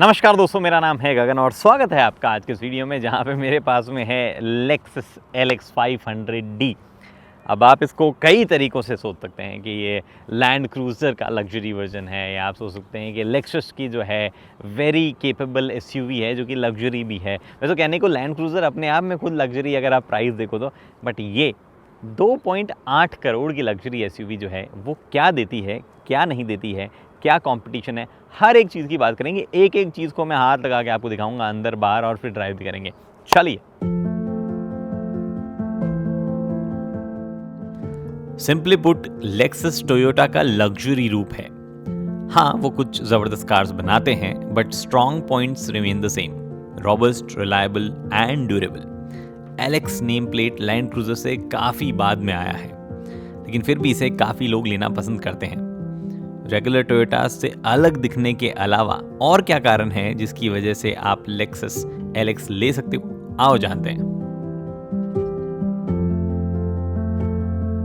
नमस्कार दोस्तों, मेरा नाम है गगन और स्वागत है आपका आज के इस वीडियो में जहां पे मेरे पास में है Lexus LX 500D। अब आप इसको कई तरीक़ों से सोच सकते हैं कि ये लैंड क्रूज़र का लग्जरी वर्जन है, या आप सोच सकते हैं कि Lexus की जो है वेरी केपेबल एसयूवी है जो कि लग्जरी भी है। वैसे तो कहने को लैंड क्रूज़र अपने आप में खुद लग्जरी अगर आप प्राइस देखो तो, बट ये 2.8 करोड़ की लग्जरी एसयूवी जो है वो क्या देती है, क्या नहीं देती है, क्या कंपटीशन है, हर एक चीज़ की बात करेंगे। एक एक चीज़ को मैं हाथ लगा के आपको दिखाऊंगा अंदर बाहर, और फिर ड्राइव भी करेंगे। चलिए। सिंपली पुट, लेक्सस टोयोटा का लग्जरी रूप है। हाँ, वो कुछ ज़बरदस्त कार्स बनाते हैं, but strong points remain the same: robust, reliable and durable. Alex name plate land cruiser से काफ़ी बाद में आया है, लेकिन फिर भी इसे काफ़ी लोग लेना पसंद करते हैं। रेगुलर टोयोटास से अलग दिखने के अलावा और क्या कारण है जिसकी वजह से आप लेक्सस एलेक्स ले सकते हो? आओ जानते हैं।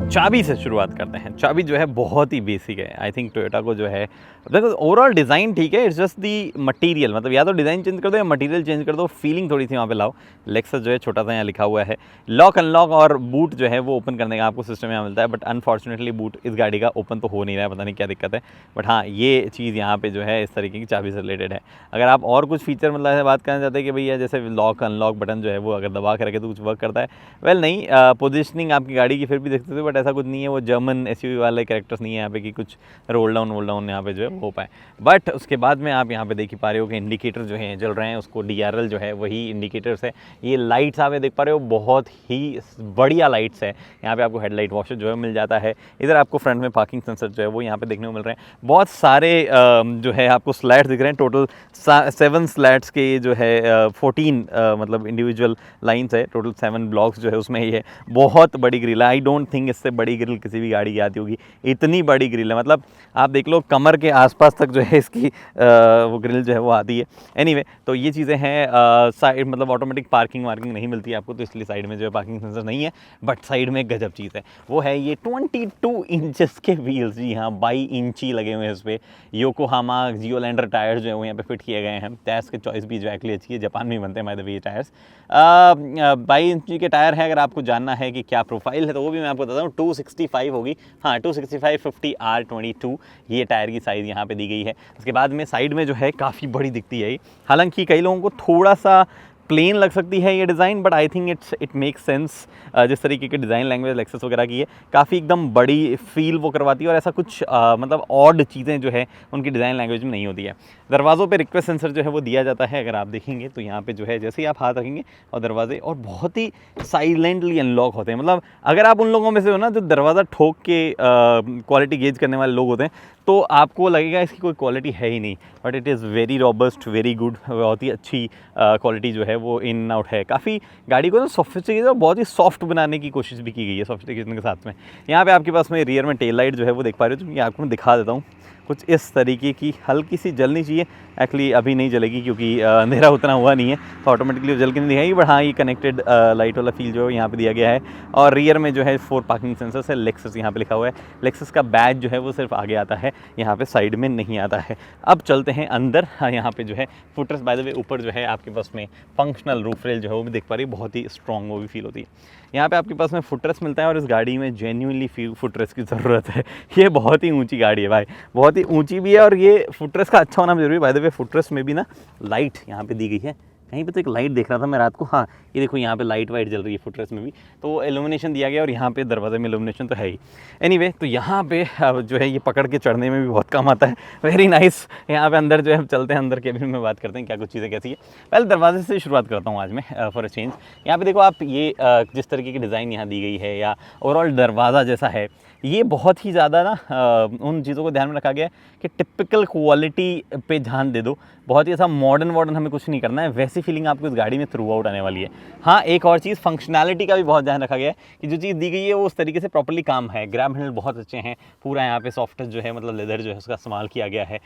चाबी से शुरुआत करते हैं। चाबी जो है बहुत ही बेसिक है। आई थिंक टोयोटा को जो है, देखो ओवरऑल डिज़ाइन ठीक है, इट्स जस्ट दी मटेरियल, मतलब या तो डिज़ाइन चेंज कर दो या मटेरियल चेंज कर दो, फीलिंग थोड़ी सी वहाँ पे लाओ। लेक्सस जो है छोटा सा यहाँ लिखा हुआ है। लॉक अनलॉक और बूट जो है वो ओपन करने का आपको सिस्टम यहाँ मिलता है, बट अनफॉर्चुनेटली बूट इस गाड़ी का ओपन तो हो नहीं रहा है, पता नहीं क्या दिक्कत है। बट हाँ, ये चीज़ यहाँ पे जो है इस तरीके की चाबी से रिलेटेड है। अगर आप और कुछ फीचर मतलब ऐसे बात करना चाहते हैं कि भैया जैसे लॉक अनलॉक बटन जो है वो अगर दबा के रखे तो कुछ वर्क करता है, वेल नहीं, पोजिशनिंग आपकी गाड़ी की फिर भी देख सकते हो, बट ऐसा कुछ नहीं है। वो जर्मन एसयूवी वाले कैरेक्टर्स नहीं है यहाँ पे कि कुछ रोल डाउन यहाँ पे जो है हो पाए। बट उसके बाद में आप यहाँ पे देख ही पा रहे हो कि इंडिकेटर जो है जल रहे हैं, उसको DRL जो है वही इंडिकेटर्स है। ये लाइट्स आप देख पा रहे हो, बहुत ही बढ़िया लाइट्स है। यहाँ पे आपको हेडलाइट वॉशर जो है मिल जाता है। इधर आपको फ्रंट में पार्किंग सेंसर जो है वो यहाँ पे देखने को मिल रहे हैं। बहुत सारे जो है आपको स्लैट्स दिख रहे हैं। टोटल 7 स्लैट्स के जो है 14 मतलब इंडिविजुअल लाइन्स है। टोटल 7 ब्लॉक्स जो है उसमें ही है। बहुत बड़ी ग्रिल है। आई डोंट थिंक इससे बड़ी ग्रिल किसी भी गाड़ी की आती होगी। इतनी बड़ी ग्रिल है, मतलब आप देख लो कमर के आसपास तक जो है इसकी वो ग्रिल जो है वो आती है। एनीवे, तो ये चीज़ें हैं। साइड मतलब ऑटोमेटिक पार्किंग वार्किंग नहीं मिलती है आपको, तो इसलिए साइड में जो है पार्किंग सेंसर नहीं है। बट साइड में एक गजब चीज़ है, वो है ये 22 इंचेस के व्हील्स। जी हाँ, 22 इंची लगे हुए हैं इस पर। योकोहामा जियोलैंडर टायर्स जो है वो यहाँ पे फिट किए गए हैं। टायर्स की चॉइस भी जो एक्चुअली अच्छी है, जापान में बनते हैं बाय द वे ये टायर्स। 22 इंची के टायर है। अगर आपको जानना है कि क्या प्रोफाइल है तो वो भी मैं आपको बताता हूँ। 265 होगी, हाँ 265 50 R22 ये टायर की साइज़ यहाँ पे दी गई है। उसके बाद में साइड में जो है काफ़ी बड़ी दिखती है। हालांकि कई लोगों को थोड़ा सा प्लेन लग सकती है ये design, but I think it makes sense. जिस तरीके की डिज़ाइन लैंग्वेज लेक्सस वगैरह की है, काफ़ी एकदम बड़ी फील वो करवाती है, और ऐसा कुछ मतलब ऑड चीज़ें जो है उनकी डिज़ाइन लैंग्वेज में नहीं होती है। दरवाज़ों पे रिक्वेस्ट सेंसर जो है वो दिया जाता है। अगर आप देखेंगे तो यहाँ पे जो है जैसे ही आप हाथ रखेंगे और दरवाजे, और बहुत ही साइलेंटली अनलॉक होते हैं। मतलब अगर आप उन लोगों में से हो ना जो दरवाज़ा ठोक के क्वालिटी गेज करने वाले लोग होते हैं, तो आपको लगेगा इसकी कोई क्वालिटी है ही नहीं, but it is very robust, very good. बहुत ही अच्छी क्वालिटी जो है वो इन आउट है। काफ़ी गाड़ी को ना सोफिस्टिकेटेड और बहुत ही सॉफ्ट बनाने की कोशिश भी की गई है सोफिस्टिकेशन के साथ में। यहाँ पे आपके पास में रियर में टेल लाइट जो है वो देख पा रहे हो, जो आपको मैं दिखा देता हूँ। कुछ इस तरीके की हल्की सी जलनी चाहिए। एक्चुअली अभी नहीं जलेगी क्योंकि अंधेरा उतना हुआ नहीं है, तो ऑटोमेटिकली जल के नहीं दिखाएगी। बट हाँ, ये कनेक्टेड लाइट वाला फील जो है यहाँ पे दिया गया है। और रियर में जो है 4 पार्किंग सेंसर्स है। लेक्सस यहाँ पे लिखा हुआ है। लेक्सस का बैज जो है वो सिर्फ आगे आता है, यहाँ पे साइड में नहीं आता है। अब चलते हैं अंदर। हाँ, यहाँ पे जो है फुटरेस्ट, बाय द वे ऊपर जो है आपके पास में फंक्शनल रूफ रेल जो है वो भी देख पा रही है, बहुत ही स्ट्रॉन्ग वो भी फील होती है। यहाँ पे आपके पास में फुटरेस्ट मिलता है, और इस गाड़ी में जेन्युइनली फुटरेस्ट की ज़रूरत है। ये बहुत ही ऊंची गाड़ी है भाई, बहुत ही ऊंची भी है, और ये फुटरेस्ट का अच्छा होना भी जरूरी है। बाय द वे फुटरेस्ट में भी ना लाइट यहाँ पे दी गई है। कहीं पे तो एक लाइट देख रहा था मैं रात को, हाँ ये देखो यहाँ पे लाइट वाइट जल रही है फुटरेस्ट में भी, तो एल्यूमिनेशन दिया गया, और यहाँ पे दरवाजे में एल्यूमिनेशन तो है ही। एनीवे, तो यहाँ पे जो है ये पकड़ के चढ़ने में भी बहुत काम आता है। Very nice. यहाँ पे अंदर जो है चलते हैं, अंदर केबिन में बात करते हैं क्या कुछ चीज़ें कैसी है। पहले दरवाजे से शुरुआत करता हूँ आज मैं फॉर अ चेंज। यहाँ पे देखो आप, ये जिस तरीके की डिज़ाइन यहाँ दी गई है, या ओवरऑल दरवाज़ा जैसा है, ये बहुत ही ज़्यादा ना उन चीज़ों को ध्यान में रखा गया है कि टिपिकल क्वालिटी पे ध्यान दे दो। बहुत ही ऐसा मॉडर्न हमें कुछ नहीं करना है, वैसी फीलिंग आपको इस गाड़ी में थ्रू आउट आने वाली है। हाँ, एक और चीज़, फंक्शनैलिटी का भी बहुत ध्यान रखा गया है कि जो चीज़ दी गई है वो उस तरीके से प्रॉपर्ली काम है। ग्रैब हैंडल बहुत अच्छे हैं। पूरा यहाँ पे सॉफ्ट जो है मतलब लेदर जो है उसका इस्तेमाल किया गया है।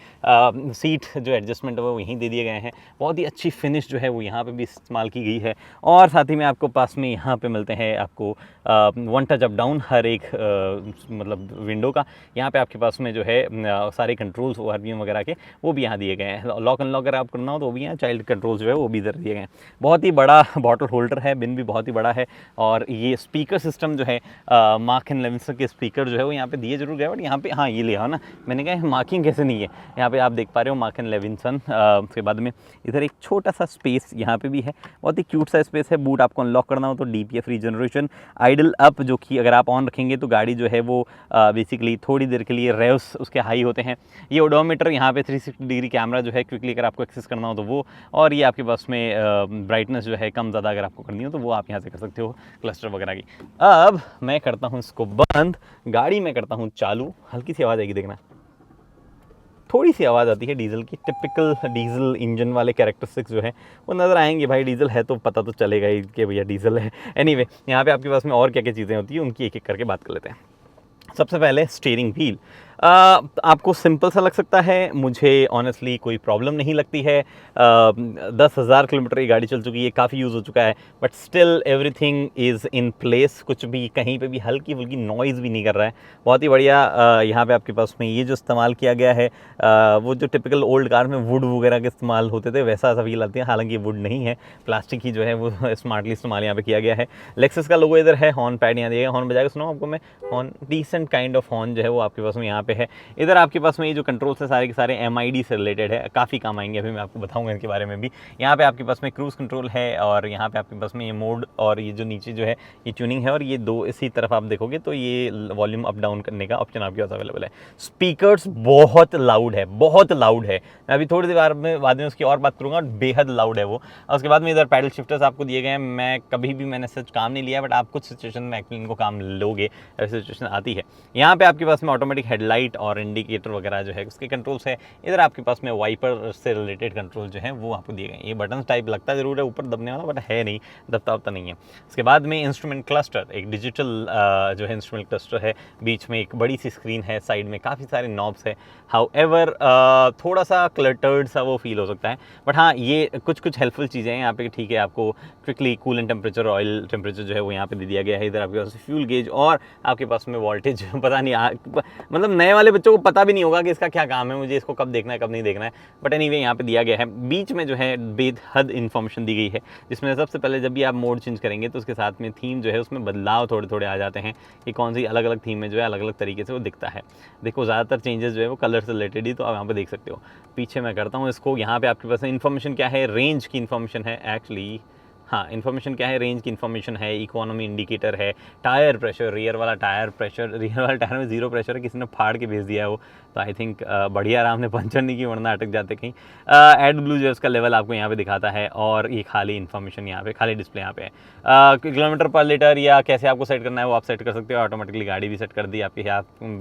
सीट जो एडजस्टमेंट है वो यहीं दे दिए गए हैं। बहुत ही अच्छी फिनिश जो है वो यहाँ पे भी इस्तेमाल की गई है। और साथ ही में आपको पास में यहाँ पे मिलते हैं आपको 1 टच अप डाउन हर एक मतलब विंडो का। यहाँ पे आपके पास में जो है सारे कंट्रोल्स आरपीएम वगैरह के वो भी यहाँ दिए गए हैं। लॉक अनलॉक अगर आप करना हो तो वो भी यहाँ, चाइल्ड कंट्रोल्स जो है वो भी इधर दिए गए हैं। बहुत ही बड़ा बॉटल होल्डर है, बिन भी बहुत ही बड़ा है। और ये स्पीकर सिस्टम जो है मार्क एंड लेविंसन के स्पीकर जो है वो यहाँ पे दिए जरूर गए, बट यहाँ पे हाँ ये लिया ना, मैंने कहा मार्किंग कैसे नहीं है, यहाँ पे आप देख पा रहे हो मार्क एंड लेविंसन। उसके बाद में इधर एक छोटा सा स्पेस यहाँ पे भी है, बहुत ही क्यूट सा स्पेस है। बूट आपको अनलॉक करना हो तो DPF रीजनरेशन, आइडल अप जो कि अगर आप ऑन रखेंगे तो गाड़ी जो है वो बेसिकली थोड़ी देर के लिए रेव्स उसके हाई होते हैं। ये ओडोमीटर यहाँ पे 360 डिग्री कैमरा जो है क्विकली अगर आपको एक्सेस करना हो तो वो, और ये आपके पास में ब्राइटनेस जो है कम ज़्यादा अगर आपको करनी हो तो वो आप यहाँ से कर सकते हो, क्लस्टर वगैरह की। अब मैं करता हूँ इसको बंद, गाड़ी में करता हूँ चालू, हल्की सी आवाज़ आएगी देखना, थोड़ी सी आवाज़ आती है डीजल की, टिपिकल डीजल इंजन वाले कैरेक्टरिस्टिक्स जो है वो नज़र आएंगे। भाई डीजल है तो पता तो चलेगा ही कि भैया डीजल है। एनीवे यहाँ पे आपके पास में और क्या क्या चीज़ें होती है उनकी एक एक करके बात कर लेते हैं। सबसे पहले स्टीयरिंग व्हील, आपको सिंपल सा लग सकता है, मुझे ऑनेस्टली कोई प्रॉब्लम नहीं लगती है। 10,000 किलोमीटर ये गाड़ी चल चुकी है, काफ़ी यूज़ हो चुका है, but still everything is in place, कुछ भी कहीं पे भी हल्की फुल्की नॉइज़ भी नहीं कर रहा है, बहुत ही बढ़िया। यहाँ पे आपके पास में ये जो इस्तेमाल किया गया है वो जो टिपिकल ओल्ड कार में वुड वगैरह के इस्तेमाल होते थे वैसा सा फील आती है, हालांकि वुड नहीं है, प्लास्टिक ही जो है वो स्मार्टली इस्तेमाल यहाँ पे किया गया है। लेक्सस का लोगो इधर है, हॉर्न पैड यहाँ दिया गया, हॉर्न बजा के सुनाऊं आपको मैं, horn decent kind of horn जो है वो आपके पास में यहाँ पे है। इधर आपके पास में ये जो कंट्रोल्स है सारे के सारे MID से रिलेटेड है, काफ़ी काम आएंगे, अभी मैं आपको बताऊंगा इनके बारे में भी। यहाँ पे आपके पास में क्रूज़ कंट्रोल है, और यहाँ पे आपके पास में ये मोड, और ये जो नीचे जो है ये ट्यूनिंग है, और ये दो इसी तरफ आप देखोगे तो ये वॉल्यूम अप डाउन करने का ऑप्शन आपके पास अवेलेबल है। स्पीकर्स बहुत लाउड है, बहुत लाउड है, मैं अभी थोड़ी देर बाद में उसकी और बात करूँगा, बेहद लाउड है वो। और उसके बाद में इधर पैडल शिफ्टर्स आपको दिए गए हैं, मैं कभी भी मैंने सच काम नहीं लिया, बट आप कुछ सिचुएशन में एक्चुअली इनको काम लोगे, ऐसी सिचुएशन आती है। यहाँ पे आपके पास में ऑटोमेटिक हेडलाइट और इंडिकेटर वगैरह जो है उसके कंट्रोल्स है। इधर आपके पास में वाइपर से रिलेटेड कंट्रोल जो है वो आपको दिए गए हैं। ये बटन टाइप लगता जरूर है ऊपर दबने वाला, बट है नहीं, दबता वबता नहीं है। उसके बाद में इंस्ट्रूमेंट क्लस्टर, एक डिजिटल जो है इंस्ट्रूमेंट क्लस्टर है, बीच में एक बड़ी सी स्क्रीन है, साइड में काफ़ी सारे नॉब्स है। हाउएवर थोड़ा सा क्लटर्ड सा वो फील हो सकता है, बट हाँ ये कुछ हेल्पफुल चीज़ें हैं यहाँ पे, ठीक है। आपको quickly coolant temperature, oil temperature जो है वो यहाँ पे दे दिया गया है। इधर आपके पास फ्यूल गेज, और आपके पास में वोल्टेज पता नहीं मतलब नए वाले बच्चों को पता भी नहीं होगा कि इसका क्या काम है, मुझे इसको कब देखना है कब नहीं देखना है, बट एनीवे यहाँ पे दिया गया है। बीच में जो है बेहद इन्फॉर्मेशन दी गई है, जिसमें सबसे पहले जब भी आप मोड चेंज करेंगे तो उसके साथ में थीम जो है उसमें बदलाव थोड़े थोड़े आ जाते हैं, कि कौन सी अलग अलग थीम में जो है अलग अलग तरीके से वो दिखता है। देखो ज़्यादातर चेंजेस जो है वो कलर से रिलेटेड ही, तो आप यहाँ पे देख सकते हो। पीछे मैं करता हूँ इसको, यहाँ पे आपके पास इन्फॉर्मेशन क्या है, रेंज की इन्फॉर्मेशन है एक्चुअली, हाँ इन्फॉर्मेशन क्या है, रेंज की इन्फॉर्मेशन है, इकोनॉमी इंडिकेटर है, टायर प्रेशर, रियर वाला टायर प्रेशर, रियर वाला टायर में 0 प्रेशर है, किसी ने फाड़ के भेज दिया है वो, तो आई थिंक बढ़िया आराम ने पंचर नहीं की, वरना अटक जाते कहीं। एड ब्लू जो है उसका लेवल आपको यहाँ पे दिखाता है, और ये खाली इन्फॉर्मेशन यहाँ पे, खाली डिस्प्ले यहाँ पे है। किलोमीटर पर लीटर या कैसे आपको सेट करना है वो आप सेट कर सकते हो, ऑटोमेटिकली गाड़ी भी सेट कर दी आपके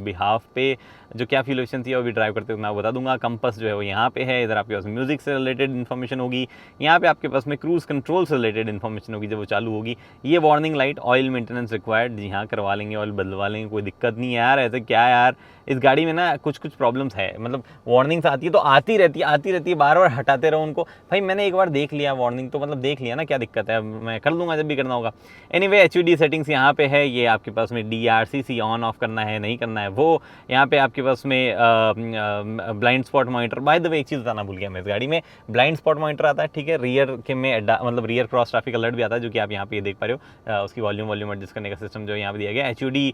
बिहाफ पे, जो क्या फ्यूल एफिशिएंसी है वो भी ड्राइव करते हुए मैं बता दूंगा। कंपस जो है वो यहाँ पे है, इधर आपके पास म्यूजिक से रिलेटेड इन्फॉर्मेशन होगी, यहाँ पे आपके पास में क्रूज कंट्रोल से रिलेटेड इन्फॉर्मेशन होगी जब वो चालू होगी। ये warning light, oil maintenance required, जी हाँ करवा लेंगे, ऑयल बदलवा लेंगे, कोई दिक्कत नहीं है यार, ऐसे क्या यार, इस गाड़ी में ना कुछ प्रॉब्लम्स है, मतलब वार्निंग्स आती है तो आती रहती है, बार बार हटाते रहो उनको। भाई मैंने एक बार देख लिया वार्निंग, तो मतलब देख लिया ना, क्या दिक्कत है, मैं कर लूँगा जब भी करना होगा। एनीवे HUD सेटिंग्स यहाँ पे है, ये आपके पास में DRCC ऑन ऑफ करना है नहीं करना है वो, यहाँ पे आपके पास में blind spot monitor. Bye the वे एक चीज़ बताना भूल गया मैं, इस गाड़ी में ब्लाइंड स्पॉट मॉनिटर आता है, ठीक है, रियर के में मतलब रियर क्रॉस ट्रैफिक अलर्ट भी आता है, जो कि आप यहाँ पे देख पा रहे हो। उसकी वॉल्यूम एडजस्ट करने का सिस्टम जो यहाँ पे दिया गया, HUD,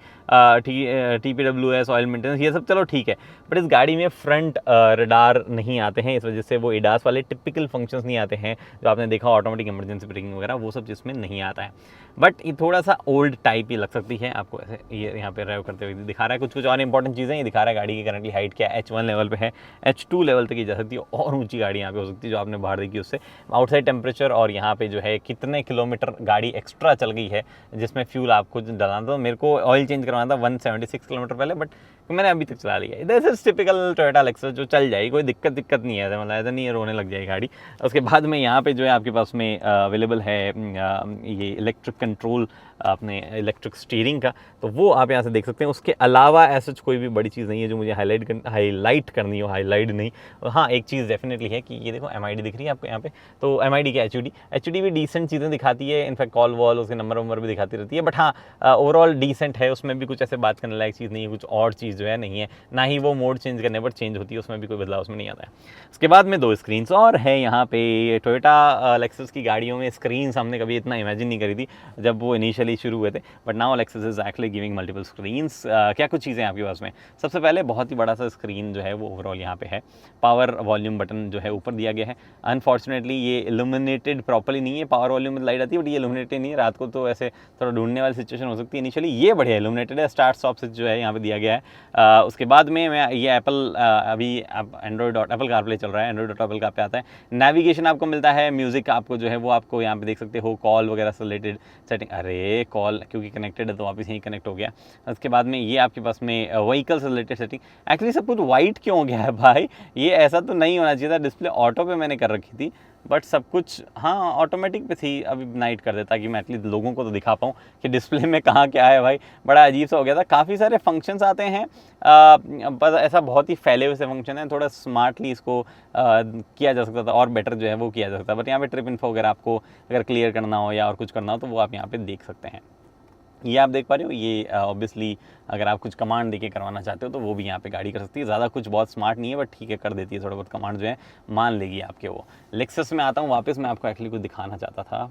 TPWS, ऑयल मेंटेनेंस, ये सब चलो ठीक है, बट इस गाड़ी में फ्रंट रडार नहीं आते हैं, इस वजह से वो एडास वाले टिपिकल फंक्शंस नहीं आते हैं जो आपने देखा, ऑटोमेटिक इमरजेंसी ब्रेकिंग वगैरह वो सब जिसमें नहीं आता है। बट ये थोड़ा सा ओल्ड टाइप ही लग सकती है आपको, ऐसे ये यहाँ पे ड्राइव करते हुए दिखा रहा है। कुछ और इंपॉर्टेंट चीज़ें ये दिखा रहा है, गाड़ी की करंटली हाइट क्या है, H1 लेवल पे है, H2 लेवल तक की जा सकती है, और ऊंची गाड़ी यहाँ पे हो सकती है जो आपने बाहर देखी उससे। आउटसाइड टेम्परेचर, और यहाँ पे जो है कितने किलोमीटर गाड़ी एक्स्ट्रा चल गई है जिसमें फ्यूल आपको डलाना था। मेरे को ऑयल चेंज करवाना था 176 किलोमीटर पहले, बट मैंने अभी तक चला लिया। This is typical Toyota Lexus, जो चल जाएगी, कोई दिक्कत नहीं है, मतलब ऐसा नहीं है रोने लग जाएगी गाड़ी। उसके बाद में यहाँ पे जो है आपके पास में अवेलेबल है ये इलेक्ट्रिक कंट्रोल, अपने इलेक्ट्रिक स्टीयरिंग का, तो वो आप यहाँ से देख सकते हैं। उसके अलावा ऐसा कोई भी बड़ी चीज़ नहीं है जो मुझे हाईलाइट करनी हो, हाईलाइट नहीं। हाँ एक चीज़ डेफिनेटली है कि ये देखो MID दिख रही है आपको यहाँ पे, तो MID क्या HUD भी डिसेंट चीज़ें दिखाती है, इनफैक्ट कॉल वॉल उसके नंबर भी दिखाती रहती है, बट हाँ ओवरऑल डिसेंट है, उसमें भी कुछ ऐसे बात करने लायक चीज़ नहीं है, कुछ और चीज़ चीज़ जो है नहीं है, ना ही वो मोड चेंज करने पर चेंज होती है, उसमें भी कोई बदलाव उसमें नहीं आता है। उसके बाद में 2 स्क्रीन्स और है यहाँ पे। टोयोटा लेक्सस की गाड़ियों में स्क्रीन्स हमने कभी इतना इमेजिन नहीं करी थी जब वो इनिशियली शुरू हुए थे, but now Lexus is actually giving multiple screens. क्या कुछ चीज़ें आपके पास में, सबसे पहले बहुत ही बड़ा सा स्क्रीन जो है वो ओवरऑल यहाँ पे है। पावर वॉल्यूम बटन जो है ऊपर दिया गया है। अनफॉर्चुनेटली ये इल्यूमिनेटेड प्रॉपर्ली नहीं है, पावर वॉल्यूम में लाइट आती है बट ये इल्यूमिनेटेड नहीं है, रात को तो ऐसे थोड़ा ढूंढने वाली सिचुएशन हो सकती है। इनिशियली ये बढ़िया इल्यूमिनेटेड है, स्टार्ट स्टॉप स्विच जो है यहाँ पे दिया गया है। उसके बाद में मैं ये एप्पल अभी एंड्रॉइड और एप्पल कारप्ले चल रहा है, एंड्रॉइड और एप्पल कार पे आता है। नेविगेशन आपको मिलता है, म्यूजिक आपको जो है वो आपको यहाँ पे देख सकते हो, कॉल वगैरह से रिलेटेड सेटिंग, अरे कॉल क्योंकि कनेक्टेड है तो वापस यहीं कनेक्ट हो गया। उसके बाद में ये आपके पास में व्हीकल से रिलेटेड सेटिंग। एक्चुअली सब कुछ वाइट क्यों हो गया है भाई, ये ऐसा तो नहीं होना चाहिए था। डिस्प्ले ऑटो पे मैंने कर रखी थी बट सब कुछ हाँ ऑटोमेटिक पे थी, अभी नाइट कर देता कि मैं एटलीस्ट लोगों को तो दिखा पाऊँ कि डिस्प्ले में कहाँ क्या है। भाई बड़ा अजीब सा हो गया था। काफ़ी सारे फंक्शंस आते हैं बस ऐसा बहुत ही फैले हुए से फंक्शन है, थोड़ा स्मार्टली इसको किया जा सकता था और बेटर जो है वो किया जा सकता है। बट यहाँ पे ट्रिप इन्फो वगैरह आपको अगर क्लियर करना हो या और कुछ करना हो तो वो आप यहाँ पे देख सकते हैं। ये आप देख पा रहे हो, ये ऑब्वियसली अगर आप कुछ कमांड देके करवाना चाहते हो तो वो भी यहाँ पे गाड़ी कर सकती है। ज़्यादा कुछ बहुत स्मार्ट नहीं है बट ठीक है कर देती है, थोड़ा बहुत कमांड जो है मान लेगी आपके। वो लेक्सस में आता हूँ वापस, मैं आपको एक्चुअली कुछ दिखाना चाहता था।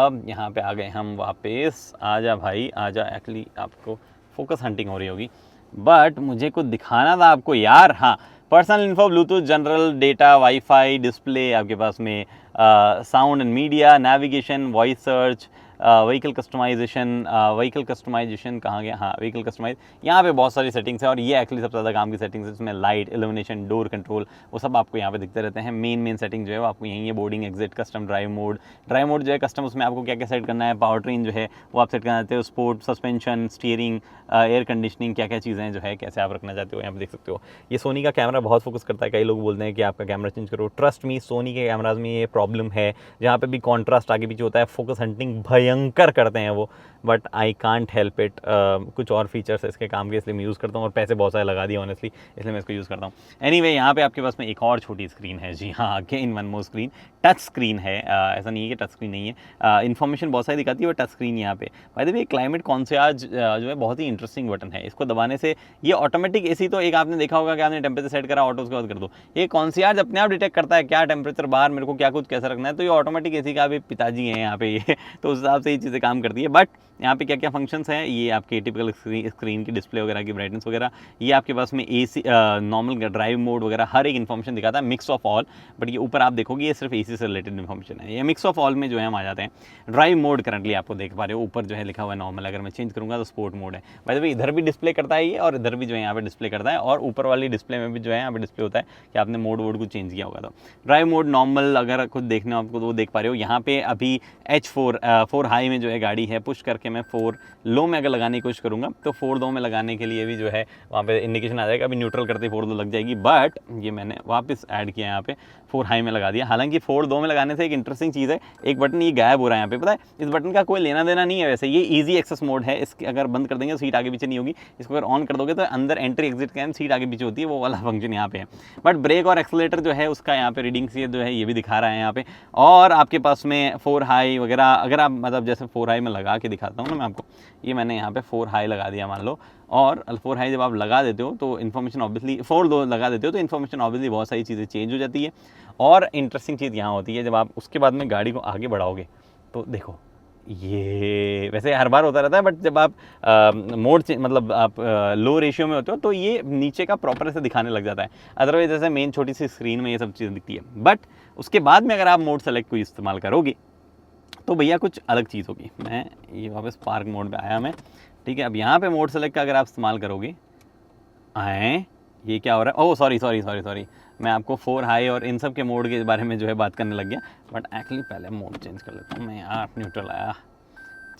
अब यहाँ पे आ गए हम वापस, आजा भाई आजा। एक्चुअली आपको फोकस हंटिंग हो रही होगी बट मुझे कुछ दिखाना था आपको यार। हाँ, personal info, Bluetooth, general data, WiFi, display आपके पास में, sound and media, navigation, voice search, vehicle customization कहाँ गया, हाँ व्हीकल कस्टमाइज। यहाँ पे बहुत सारी सेटिंग्स है और ये एक्चुअली सबसे ज़्यादा काम की सेटिंग्स है। इसमें लाइट, इल्यूमिनेशन, डोर कंट्रोल वो सब आपको यहाँ पे दिखते रहते हैं। मेन सेटिंग जो है वो आपको यहीं है। Boarding, exit, custom, drive mode जो है कस्टम, उसमें आपको क्या क्या सेट करना है। पावर ट्रेन जो है वो आप सेट करना चाहते हो, sport, suspension, steering, air conditioning, क्या क्या चीज़ें जो है कैसे आप रखना चाहते हो यहाँ पे देख सकते हो। ये सोनी का कैमरा बहुत फोकस करता है, कई लोग बोलते हैं कि आपका कैमरा चेंज करो। ट्रस्ट मी, सोनी के कैमराज में ये प्रॉब्लम है, जहाँ पे भी कॉन्ट्रास्ट आगे पीछे होता है, फोकस हंटिंग भयंकर करते हैं वो, but I can't help it. कुछ और फीचर्स है इसके काम के, इसलिए मैं यूज़ करता हूँ और पैसे बहुत सारे लगा दिए ऑनेस्टली, इसलिए मैं इसको यूज़ करता हूँ। एनीवे यहाँ पे आपके पास में एक और छोटी स्क्रीन है। जी हाँ, again one more screen, touch screen है। ऐसा नहीं है कि टच स्क्रीन नहीं है, इन्फॉर्मेशन बहुत सारी दिखाती है वो टच स्क्रीन यहाँ पे। Bye the way climate concierge जो है बहुत ही इंटरेस्टिंग बटन है, इसको दबाने से ये ऑटोमेटिक एसी, तो एक आपने देखा होगा कि आपने टेम्परेचर सेट करा ऑटो, उसके बाद कर दो, ये कॉन्सियर्ज अपने आप डिटेक्ट करता है क्या टेम्परेचर बाहर मेरे को क्या कुछ कैसा रखना है, तो ये ऑटोमेटिक एसी का भी पिताजी है यहाँ पे ये तो उस हिसाब से ये चीज़ें काम करती है। बट यहाँ पे क्या क्या फंक्शंस हैं, ये आपके टिपिकल स्क्रीन की डिस्प्ले वगैरह की ब्राइटनेस वगैरह, ये आपके पास में एसी, नॉर्मल ड्राइव मोड वगैरह हर एक इन्फॉर्मेशन दिखाता है, मिक्स ऑफ ऑल। बट ये ऊपर आप देखोगे ये सिर्फ एसी से रिलेटेड इन्फॉर्मेशन है, ये मिक्स ऑफ ऑल में जो है हम आ जाते हैं। ड्राइव मोड करंटली आपको देख पा रहे हो, ऊपर जो है लिखा हुआ है नॉर्मल, अगर मैं चेंज करूँगा तो स्पोर्ट मोड है। बाय द वे इधर भी डिस्प्ले करता है ये और इधर भी जो है यहाँ पे डिस्प्ले करता है, और ऊपर वाली डिस्प्ले में भी जो है यहाँ पे डिस्प्ले होता है कि आपने मोड वोड को चेंज किया होगा। तो ड्राइव मोड नॉर्मल अगर कुछ देखना हो आपको तो वो देख पा रहे हो। यहाँ पे अभी H4 हाई में जो है गाड़ी है, पुश करके मैं 4 लो में अगर लगाने की कोशिश करूँगा तो 4 2 में लगाने के लिए भी जो है वहाँ पे इंडिकेशन आ जाएगा। अभी न्यूट्रल करते 4 2 लग जाएगी, बट ये मैंने वापस ऐड किया यहाँ पे 4 हाई में लगा दिया। हालांकि 4 2 में लगाने से एक इंटरेस्टिंग चीज़ है, एक बटन ये गायब हो रहा है यहाँ पे, पता है इस बटन का कोई लेना देना नहीं है वैसे, ये ईजी एक्सेस मोड है। इसके अगर बंद कर देंगे तो सीट आगे पीछे नहीं होगी, इसको अगर ऑन कर दोगे तो अंदर एंट्री एग्जिट का सीट आगे पीछे होती है, वो वाला फंक्शन यहाँ पे है। बट ब्रेक और एक्सेलेटर जो है उसका यहाँ पे रीडिंग से जो है ये भी दिखा रहा है यहाँ पे। और आपके पास में 4 हाई वगैरह अगर आप मतलब जैसे 4 हाई में लगा के दिखाता हूँ ना मैं आपको, ये मैंने यहाँ पे 4 हाई लगा दिया मान लो, और 4 हाई जब आप लगा देते हो तो इन्फॉर्मेशन ऑब्वियसली 4 2 लगा देते हो तो इन्फॉर्मेशन ऑब्वियसली बहुत सारी चीज़ें चेंज हो जाती है। और इंटरेस्टिंग चीज़ यहाँ होती है जब आप उसके बाद में गाड़ी को आगे बढ़ाओगे तो देखो, ये वैसे हर बार होता रहता है, बट जब आप मोड मतलब आप लो रेशियो में होते हो तो ये नीचे का प्रॉपर से दिखाने लग जाता है। अदरवाइज जैसे मेन छोटी सी स्क्रीन में ये सब चीज़ें दिखती है, बट उसके बाद में अगर आप मोड सेलेक्ट को इस्तेमाल करोगे तो भैया कुछ अलग चीज़ होगी। मैं ये वापस पार्क मोड पे आया मैं, ठीक है। अब यहाँ पे मोड सेलेक्ट का अगर आप इस्तेमाल करोगे, आए ये क्या हो रहा है, ओह सॉरी मैं आपको 4 हाई और इन सब के मोड के बारे में जो है बात करने लग गया, बट एक्चुअली पहले मोड चेंज कर लेता हूँ मैं यार। न्यूट्रल आया,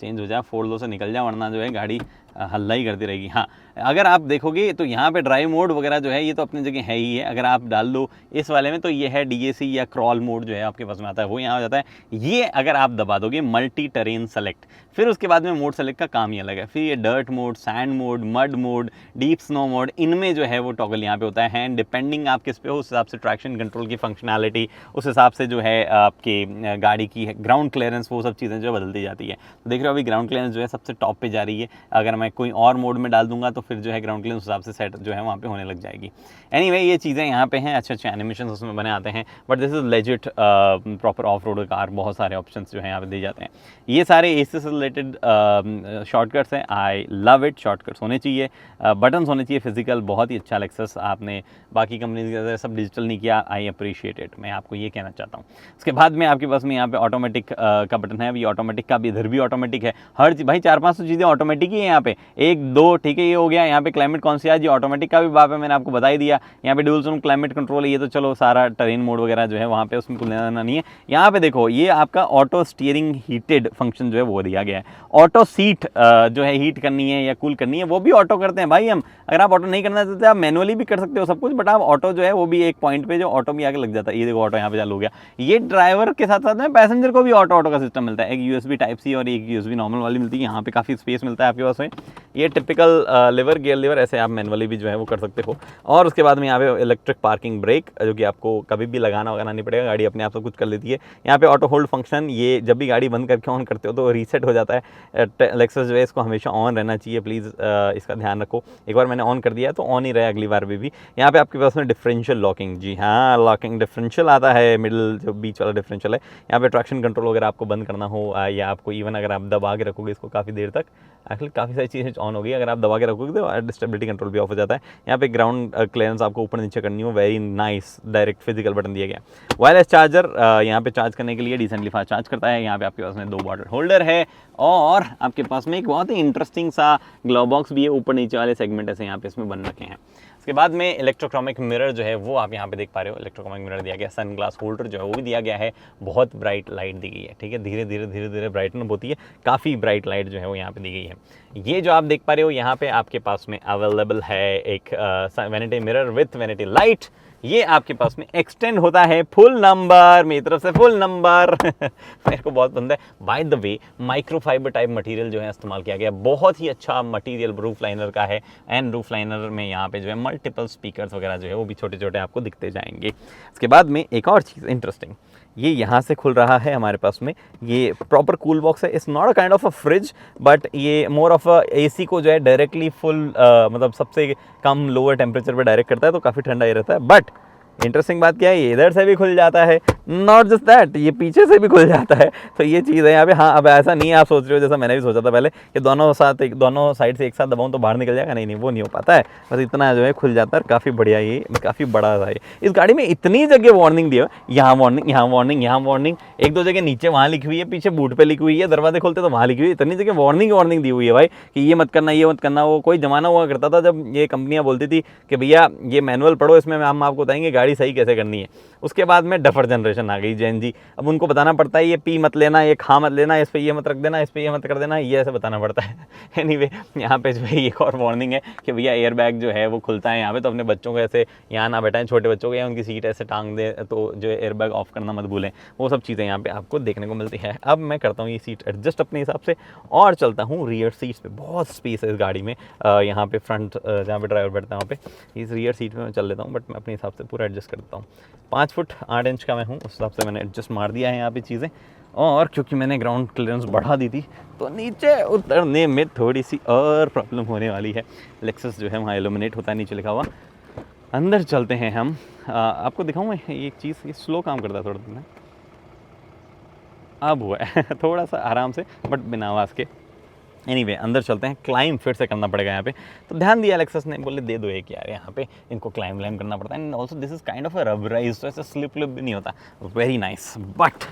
चेंज हो जाए, 4 2 से निकल जाए, वरना जो है गाड़ी हल्ला ही करती रहेगी। हाँ, अगर आप देखोगे तो यहाँ पे ड्राइव मोड वगैरह जो है ये तो अपनी जगह है ही है। अगर आप डाल दो इस वाले में तो ये है DAC या क्रॉल मोड जो है आपके पास में आता है, वो यहाँ हो जाता है। ये अगर आप दबा दोगे मल्टी टेरेन सेलेक्ट, फिर उसके बाद में मोड सेलेक्ट का काम ही अलग है। फिर ये dirt mode, sand mode, mud mode, deep snow mode, इनमें जो है वो टॉगल यहाँ पे होता है। एंड डिपेंडिंग आप किस पे हो उस हिसाब से ट्रैक्शन कंट्रोल की फंक्शनैलिटी, उस हिसाब से जो है आपकी गाड़ी की ग्राउंड क्लियरेंस, वो सब चीज़ें जो बदलती जाती है। तो देख रहे हो अभी ग्राउंड क्लियरेंस जो है सबसे टॉप पे जा रही है। अगर मैं कोई और मोड में डाल दूंगा तो फिर जो है ग्राउंड क्लियरेंस हिसाब से सेट जो है वहाँ पे होने लग जाएगी। एनीवे ये चीज़ें यहाँ पे हैं, अच्छे अच्छे एनिमेशन उसमें बने आते हैं, but this is legit proper off road car, बहुत सारे ऑप्शन जो है यहाँ पे दिए जाते हैं। ये सारे AC से रिलेटेड शॉर्टकट्स हैं, आई लव इट। शॉर्टकट्स होने चाहिए, बटन्स होने चाहिए फिजिकल, बहुत ही अच्छा लेक्सस। आपने बाकी कंपनीज की तरह सब डिजिटल नहीं किया, आई अप्रिशिएट इट, मैं आपको ये कहना चाहता हूँ। उसके बाद में आपके पास में यहाँ पे ऑटोमेटिक का बटन है, अभी ऑटोमेटिक का भी इधर भी ऑटोमेटिक है, हर चीज़ भाई 400-500 चीज़ें ऑटोमेटिक ही है यहाँ पे, 1-2 ठीक है ये हो गया। यहाँ पे क्लाइमेट कॉन्शियस, ये ऑटोमेटिक का भी बाप है, मैंने आपको बता ही दिया। यहाँ पे ड्यूल जोन क्लाइमेट कंट्रोल है, ये तो चलो सारा टेरेन मोड वगैरह जो है वहाँ पे उसमें कुछ लेना देना नहीं है। यहाँ पे देखो ये आपका ऑटो स्टीयरिंग हीटेड फंक्शन जो है वो दिया गया है। ऑटो सीट जो है हीट करनी है या कूल करनी है वो भी ऑटो करते हैं भाई हम। अगर आप ऑटो नहीं करना चाहते आप मैनुअली भी कर सकते हो सब कुछ, बट आप ऑटो जो है वो भी एक पॉइंट पे जो ऑटो भी आगे लग जाता है। ये देखो ऑटो यहाँ पे चालू हो गया। ये ड्राइवर के साथ साथ में पैसेंजर को भी ऑटो का सिस्टम मिलता है, एक USB Type-C और एक USB नॉर्मल वाली मिलती है। यहाँ पे काफ़ी स्पेस मिलता है आपके पास में। ये टिपिकल लिवर, गियर लिवर, ऐसे आप मैनुअली भी जो है वो कर सकते हो। और उसके बाद में यहाँ पे इलेक्ट्रिक पार्किंग ब्रेक, जो कि आपको कभी भी लगाना वगैरह नहीं पड़ेगा, गाड़ी अपने आप सब कुछ कर लेती है। यहाँ पे ऑटो होल्ड फंक्शन, ये जब भी गाड़ी बंद करके ऑन करते हो तो रीसेट हो जाता है। लेक्सस जो है इसको हमेशा ऑन रहना चाहिए, प्लीज़ इसका ध्यान रखो। एक बार मैंने ऑन कर दिया तो ऑन ही रहे अगली बार भी। यहाँ पे आपके पास में डिफरेंशियल लॉकिंग, जी हाँ लॉकिंग डिफरेंशियल आता है, मिडिल जो बीच वाला डिफरेंशियल है। यहाँ पे ट्रैक्शन कंट्रोल वगैरह आपको बंद करना हो या आपको इवन अगर आप दबा के रखोगे इसको काफ़ी देर तक, एक्चुअली काफ़ी सारी चीज़ें ऑन हो गई, अगर आप दबा के रखोगे तो स्टेबिलिटी कंट्रोल भी ऑफ हो जाता है। यहाँ पे ग्राउंड क्लियरेंस आपको ऊपर नीचे करनी हो, very nice direct physical button दिया गया। वायरलेस चार्जर, यहाँ पे चार्ज करने के लिए डिसेंटली फास्ट चार्ज करता है। यहाँ पे आपके पास में 2 बॉटल होल्डर है और आपके पास में एक बहुत ही इंटरेस्टिंग सा ग्लव बॉक्स भी है, ऊपर नीचे वाले सेगमेंट ऐसे यहाँ पे इसमें बन रखे हैं। उसके बाद में इलेक्ट्रोक्रोमिक मिरर जो है वो आप यहाँ पे देख पा रहे हो, इलेक्ट्रोक्रोमिक मिरर दिया गया। सन ग्लास होल्डर जो है वो भी दिया गया है, बहुत ब्राइट लाइट दी गई है, ठीक है, धीरे धीरे ब्राइटन होती है, काफ़ी ब्राइट लाइट जो है वो यहाँ पे दी गई है। ये जो आप देख पा रहे हो यहाँ पे आपके पास में अवेलेबल है एक vanity mirror with vanity light. ये आपके पास में एक्सटेंड होता है फुल नंबर, मेरी तरफ से फुल नंबर मेरे को बहुत पसंद है। Bye the way microfibre type material जो है इस्तेमाल किया गया, बहुत ही अच्छा मटेरियल रूफ लाइनर का है। एंड रूफ लाइनर में यहाँ पे जो है मल्टीपल स्पीकर्स वगैरह जो है वो भी छोटे छोटे आपको दिखते जाएंगे। उसके बाद में एक और चीज़ इंटरेस्टिंग, ये यहाँ से खुल रहा है हमारे पास में, ये प्रॉपर कूल बॉक्स है। It's not a kind of a fridge, but ये मोर ऑफ अ AC को जो है डायरेक्टली फुल मतलब सबसे कम लोअर टेम्परेचर पे डायरेक्ट करता है, तो काफ़ी ठंडा ही रहता है। बट इंटरेस्टिंग बात क्या है, ये इधर से भी खुल जाता है, नॉट जस्ट दैट, ये पीछे से भी खुल जाता है। तो ये चीज़ है यहाँ पे। हाँ अब ऐसा नहीं है आप सोच रहे हो जैसा मैंने भी सोचा था पहले कि दोनों साइड से एक साथ दबाऊँ तो बाहर निकल जाएगा, नहीं वो नहीं हो पाता है, बस इतना जो है खुल जाता है। काफ़ी बढ़िया, ये काफ़ी बड़ा है। इस गाड़ी में इतनी जगह वार्निंग दी है, यहाँ वार्निंग, यहाँ वार्निंग, यहाँ वार्निंग, 1-2 जगह नीचे वहाँ लिखी हुई है, पीछे बूट पे लिखी हुई है, दरवाजे खोलते तो वहाँ लिखी हुई है, इतनी जगह वार्निंग दी हुई है भाई कि ये मत करना, ये मत करना। वो कोई जमाना हुआ करता था जब ये कंपनियाँ बोलती थी कि भैया ये मैनुअल पढ़ो, इसमें हम आपको बताएंगे गाड़ी सही कैसे करनी है। उसके बाद में डफर जनरेशन आ गई, जैन जी, अब उनको बताना पड़ता है ये पी मत लेना, ये खा मत लेना, इस पे ये मत रख देना, इस पे ये मत कर देना, ये ऐसे बताना पड़ता है। एनीवे यहाँ पे जो है एक और वार्निंग है कि भैया एयर बैग जो है वो खुलता है यहाँ पे, तो अपने बच्चों को ऐसे यहाँ ना बैठाएं, छोटे बच्चों को या उनकी सीट ऐसे टांग दे तो जो है एयर बैग ऑफ करना मत भूलें। वो सब चीज़ें यहाँ पे आपको देखने को मिलती है। अब मैं करता हूँ ये सीट एडजस्ट अपने हिसाब से और चलता हूँ रियर सीट्स पे। बहुत स्पेस है इस गाड़ी में, यहाँ पे फ्रंट जहाँ पे ड्राइवर बैठता है वहाँ पे, इस रियर सीट में मैं चल लेता हूँ, बट मैं अपने हिसाब से पूरा एडजस्ट करता हूँ। 5 फुट 8 इंच का मैं हूँ, उस हिसाब से मैंने एडजस्ट मार दिया है यहाँ पे चीज़ें। और क्योंकि मैंने ग्राउंड क्लियरेंस बढ़ा दी थी तो नीचे उतरने में थोड़ी सी और प्रॉब्लम होने वाली है। लेक्सस जो है वहाँ एल्यूमिनेट होता है नीचे लिखा हुआ। अंदर चलते हैं हम, आपको दिखाऊँ मैं एक चीज़, ये स्लो काम करता है थोड़ा दिन, अब हुआ है थोड़ा सा आराम से बट बिना आवाज़ के। एनीवे अंदर चलते हैं, क्लाइम फिर से करना पड़ेगा यहाँ पे, तो ध्यान दिया लेक्सस ने, बोले दे दो एक यार, यहाँ पे इनको क्लाइम करना पड़ता है। And also this is kind of a rubberise, तो ऐसा स्लिप भी नहीं होता, वेरी नाइस। बट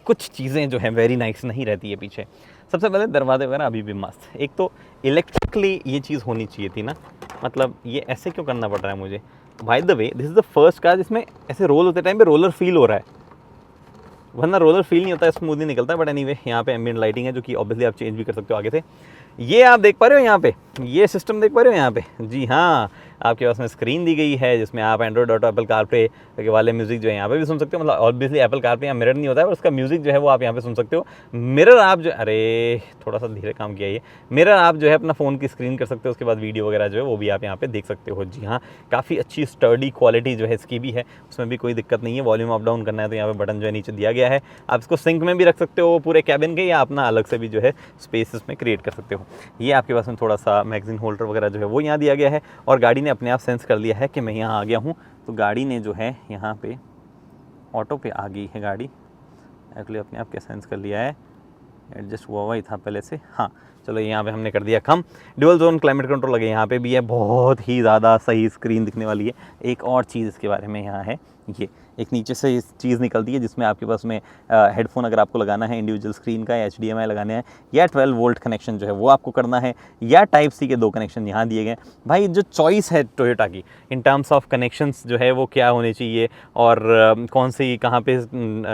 कुछ चीज़ें जो है वेरी नाइस नहीं रहती है पीछे। सबसे पहले दरवाजे वगैरह अभी भी मस्त, एक तो इलेक्ट्रिकली ये चीज़ होनी चाहिए थी ना, मतलब ये ऐसे क्यों करना पड़ रहा है मुझे। Bye the way this is the first car जिसमें ऐसे रोल होते टाइम पे रोलर फील हो रहा है, वरना रोलर फील नहीं होता है, स्मूथली निकलता है। बट एनीवे यहाँ पे एम्बिएंट लाइटिंग है जो कि ऑब्वियसली आप चेंज भी कर सकते हो आगे से। ये आप देख पा रहे हो यहाँ पे, ये सिस्टम देख पा रहे हो यहाँ पे, जी हाँ, आपके पास में स्क्रीन दी गई है जिसमें आप एंड्रॉइड ऑटो, एप्पल कारप्ले के वाले म्यूज़िक जो है यहाँ पे भी सुन सकते हो। मतलब ऑब्वियसली एप्पल कारप्ले यहाँ मिरर नहीं होता है, पर उसका म्यूज़िक जो है वो आप यहाँ पे सुन सकते हो। मिरर आप जो, अरे थोड़ा सा धीरे काम किया ये, मिरर आप जो है अपना फ़ोन की स्क्रीन कर सकते हो, उसके बाद वीडियो वगैरह जो है वो भी आप यहाँ पे देख सकते हो। जी हाँ, काफ़ी अच्छी स्टर्डी क्वालिटी जो है इसकी भी है, उसमें भी कोई दिक्कत नहीं है। वॉल्यूम अप डाउन करना है तो यहाँ पे बटन जो है नीचे दिया गया है। आप इसको सिंक में भी रख सकते हो पूरे कैबिन के, या अपना अलग से भी जो है स्पेस इसमें क्रिएट कर सकते हो। ये आपके पास में थोड़ा सा मैगजीन होल्डर वगैरह जो है वो यहाँ दिया गया है, और गाड़ी ने अपने आप सेंस कर लिया है कि मैं यहाँ आ गया हूँ, तो गाड़ी ने जो है यहाँ पे ऑटो पे आ गई है गाड़ी। एक्चुअली अपने आप क्या सेंस कर लिया है, एडजस्ट हुआ ही था पहले से। हाँ चलो, यहाँ पे हमने कर दिया कम। ड्यूअल जोन क्लाइमेट कंट्रोल लगे यहाँ पे भी है, बहुत ही ज़्यादा सही स्क्रीन दिखने वाली है। एक और चीज़ इसके बारे में यहाँ है, ये एक नीचे से इस चीज़ निकलती है जिसमें आपके पास में हेडफोन अगर आपको लगाना है इंडिविजुअल स्क्रीन का, या HDMI लगाने हैं, या 12 वोल्ट कनेक्शन जो है वो आपको करना है, या टाइप सी के 2 कनेक्शन यहाँ दिए गए। भाई जो चॉइस है टोयोटा की इन टर्म्स ऑफ कनेक्शंस जो है वो क्या होने चाहिए, और कौन सी कहाँ पे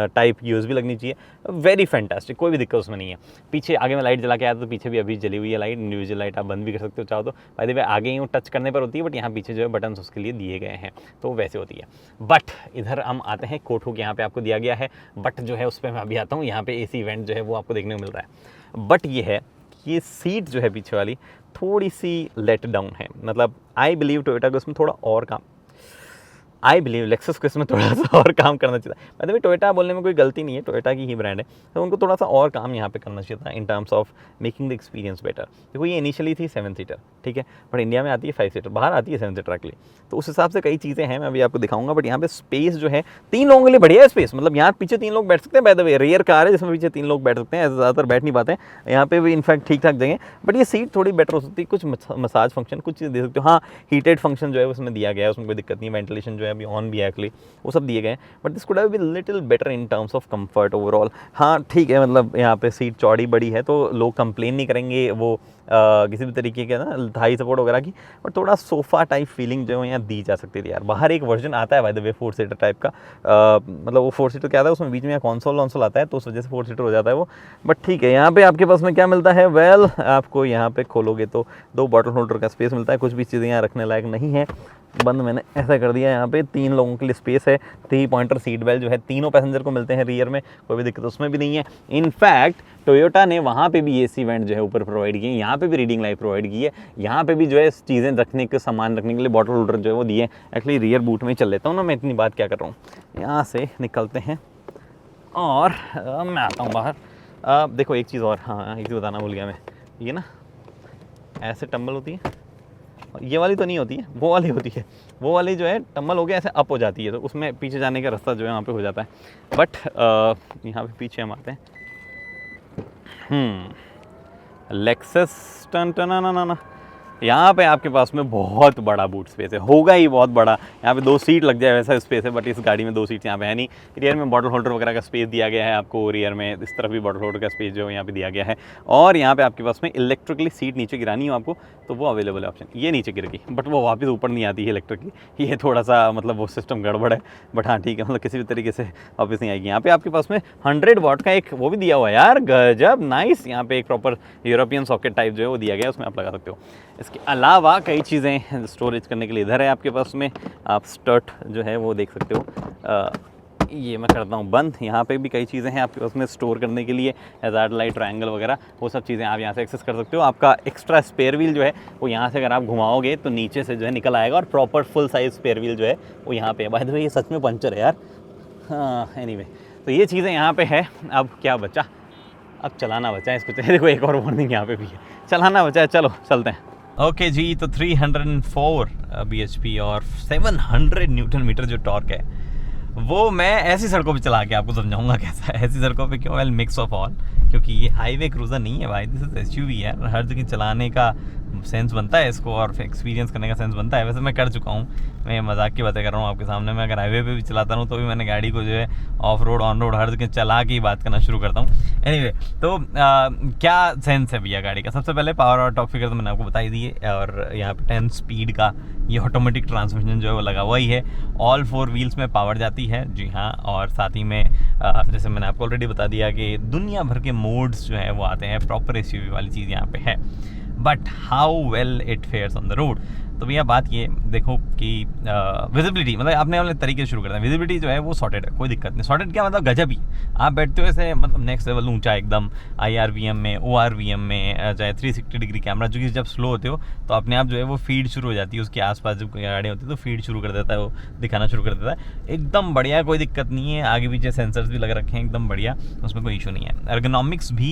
टाइप USB लगनी चाहिए, वेरी फैंटास्टिक, कोई भी दिक्कत उसमें नहीं है। पीछे आगे मैं लाइट जला के आया तो पीछे भी अभी जली हुई है लाइट, इंडिविजुअल लाइट आप बंद भी कर सकते हो चाहो तो। बाय द वे आगे यूँ टच करने पर होती है, बट यहाँ पीछे जो है बटन उसके लिए दिए गए हैं, तो वैसे होती है। बट इधर हम आते हैं, कोट हुक यहाँ पे आपको दिया गया है, बट जो है उस पर मैं अभी आता हूँ। यहाँ पे AC वेंट जो है वो आपको देखने को मिल रहा है, बट ये है कि ये सीट जो है पीछे वाली थोड़ी सी लेट डाउन है। मतलब आई बिलीव टोयोटा को इसमें थोड़ा और काम, आई बिलीव लेक्सस को इसमें थोड़ा सा और काम करना चाहिए था। मतलब टोयोटा बोलने में कोई गलती नहीं है, टोयोटा की ही ब्रांड है, तो उनको थोड़ा सा और काम यहाँ पे करना चाहिए था इन terms of making the experience better. देखो ये इनिशियली थी 7 सीटर, ठीक है, बट इंडिया में आती है 5 सीटर, बाहर आती है 7 सीटर के लिए, तो उस हिसाब से कई चीज़ें हैं, मैं अभी आपको दिखाऊंगा। बट यहाँ पे स्पेस जो है 3 लोगों के लिए बढ़िया है स्पेस, मतलब यहाँ पीछे 3 लोग बैठ सकते हैं। By the way rear car है जिसमें पीछे 3 लोग बैठ सकते हैं, ऐसे ज़्यादातर बैठ नहीं पाते हैं, यहाँ पे भी इनफैक्ट ठीक ठाक जगह, बट ये सीट थोड़ी बेटर हो सकती है। कुछ मसाज फंक्शन कुछ चीज़ दे सकते हो, हाँ हीटेड फंक्शन जो है उसमें दिया गया है, उसमें कोई दिक्कत नहीं, वेंटिलेशन जो है अभी ऑन भी है एक्चुअली, वो सब दिए गए हैं, but this could have been little better in terms of comfort overall. हाँ ठीक है, मतलब यहाँ पे सीट चौड़ी बड़ी है तो लोग कंप्लेन नहीं करेंगे वो किसी भी तरीके के ना थाई सपोर्ट वगैरह की, बट थोड़ा सोफ़ा टाइप फीलिंग जो है यहाँ दी जा सकती थी यार। बाहर एक वर्जन आता है bye the way 4 seater type का, मतलब वो 4 सीटर क्या आता है उसमें बीच में कॉन्सोल आता है, तो उस वजह से 4 सीटर हो जाता है वो। बट ठीक है, यहाँ पे आपके पास में क्या मिलता है, वेल आपको यहाँ पे खोलोगे तो 2 बॉटल होल्डर का स्पेस मिलता है, कुछ भी चीज़ें यहाँ रखने लायक नहीं है, बंद मैंने ऐसा कर दिया। यहाँ पे 3 लोगों के लिए स्पेस है, 3 पॉइंटर सीट बेल्ट जो है तीनों पैसेंजर को मिलते हैं रियर में, कोई भी दिक्कत उसमें भी नहीं है। इनफैक्ट टोयोटा ने वहाँ पे भी AC वेंट जो है ऊपर प्रोवाइड किए, यहाँ पे भी रीडिंग लाइट प्रोवाइड की है, यहाँ पे भी जो है चीज़ें रखने के सामान रखने के लिए बॉटल होल्डर जो है वो दिए। एक्चुअली रियर बूट में चल लेता हूँ ना, मैं इतनी बात क्या कर रहा हूँ। यहाँ से निकलते हैं और मैं आता हूँ बाहर। देखो एक चीज़ और, हाँ एक चीज़ बताना भूल गया मैं, ये ना ऐसे टम्बल होती है, ये वाली तो नहीं होती है, वो वाली होती है, वो वाली जो है टम्बल हो गया ऐसे अप हो जाती है, तो उसमें पीछे जाने का रास्ता जो है वहाँ पे हो जाता है। बट यहाँ पे पीछे हम आते हैं, लेक्सस टन टन ना ना ना, यहाँ पे आपके पास में बहुत बड़ा बूट स्पेस है, होगा ही बहुत बड़ा। यहाँ पे 2 सीट लग जाए वैसा स्पेस है, बट इस गाड़ी में 2 सीट यहाँ पे है नहीं। रियर में बॉटल होल्डर वगैरह का स्पेस दिया गया है आपको, रियर में इस तरफ भी बॉटल होल्डर का स्पेस जो है यहाँ पे दिया गया है। और यहाँ पे आपके पास में इलेक्ट्रिकली सीट नीचे गिरानी हो आपको तो वो अवेलेबल है ऑप्शन, ये नीचे गिर गई बट वो वापस ऊपर नहीं आती है इलेक्ट्रिकली, ये थोड़ा सा मतलब वो सिस्टम गड़बड़ है, बट हाँ ठीक है, मतलब किसी भी तरीके से वापस नहीं आएगी। यहाँ पे आपके पास में 100 वाट का एक वो भी दिया हुआ है यार, गजब नाइस। यहाँ पे एक प्रॉपर यूरोपियन सॉकेट टाइप जो है वो दिया गया है, उसमें आप लगा सकते हो। इसके अलावा कई चीज़ें स्टोरेज करने के लिए इधर है आपके पास में, आप स्टर्ट जो है वो देख सकते हो। ये मैं करता हूँ बंद। यहाँ पे भी कई चीज़ें हैं आपके पास में स्टोर करने के लिए, हैज़ार्ड लाइट, ट्रायंगल वगैरह, वो सब चीज़ें आप यहाँ से एक्सेस कर सकते हो। आपका एक्स्ट्रा स्पेयर व्हील जो है वो यहाँ से अगर आप घुमाओगे तो नीचे से जो है निकल आएगा, और proper full size spare wheel जो है वो यहाँ पे है। बाय द वे ये सच में पंचर है यार। हाँ एनीवे, तो ये चीज़ें यहाँ पे है। अब क्या बचा, अब चलाना बचा है इसको। देखो एक और वार्निंग यहाँ पे भी है, चलाना बचा है, चलो चलते हैं। ओके जी, तो 304 bhp और 700 न्यूटन मीटर जो टॉर्क है वो मैं ऐसी सड़कों पे चला के आपको समझाऊंगा कैसा है। ऐसी सड़कों पे क्यों, वेल मिक्स ऑफ ऑल, क्योंकि ये हाईवे क्रूज़र नहीं है भाई, दिस इज SUV है। हर जगह चलाने का सेंस बनता है इसको और एक्सपीरियंस करने का सेंस बनता है। वैसे मैं कर चुका हूँ, मैं मजाक की बातें कर रहा हूँ आपके सामने। मैं अगर हाईवे पे भी चलाता हूँ तो भी मैंने गाड़ी को जो है ऑफ रोड ऑन रोड हर जगह चला के ही बात करना शुरू करता हूँ। एनीवे, तो क्या सेंस है भैया गाड़ी का। सबसे पहले पावर और टॉर्क फिगर तो मैंने आपको बता ही दिए, और यहाँ पे 10 स्पीड का ये ऑटोमेटिक ट्रांसमिशन जो है वो लगा हुआ ही है। ऑल 4 व्हील्स में पावर जाती है, जी हाँ। और साथ ही में जैसे मैंने आपको ऑलरेडी बता दिया कि दुनिया भर के मोड्स जो है वो आते हैं, प्रॉपर SUV वाली चीज़ यहाँ पे है। But how well it fares on the road, तो भैया बात ये देखो कि विजिबिलिटी मतलब आपने अपने तरीके से शुरू करना है। विजिबिलिटी जो है वो सॉर्टेड है, कोई दिक्कत नहीं। सॉर्टेड क्या मतलब गजब ही, आप बैठते हो ऐसे मतलब नेक्स्ट लेवल ऊंचा एकदम, IRVM में, ORVM में, चाहे 360 डिग्री कैमरा, जो कि जब स्लो होते हो तो अपने आप जो है वो फीड शुरू हो जाती है, उसके आसपास जब गाड़ियाँ होती है तो फीड शुरू कर देता है, वो दिखाना शुरू कर देता है। एकदम बढ़िया, कोई दिक्कत नहीं है। आगे पीछे सेंसर्स भी लग रखे हैं, एकदम बढ़िया, उसमें कोई इशू नहीं है। एर्गोनॉमिक्स भी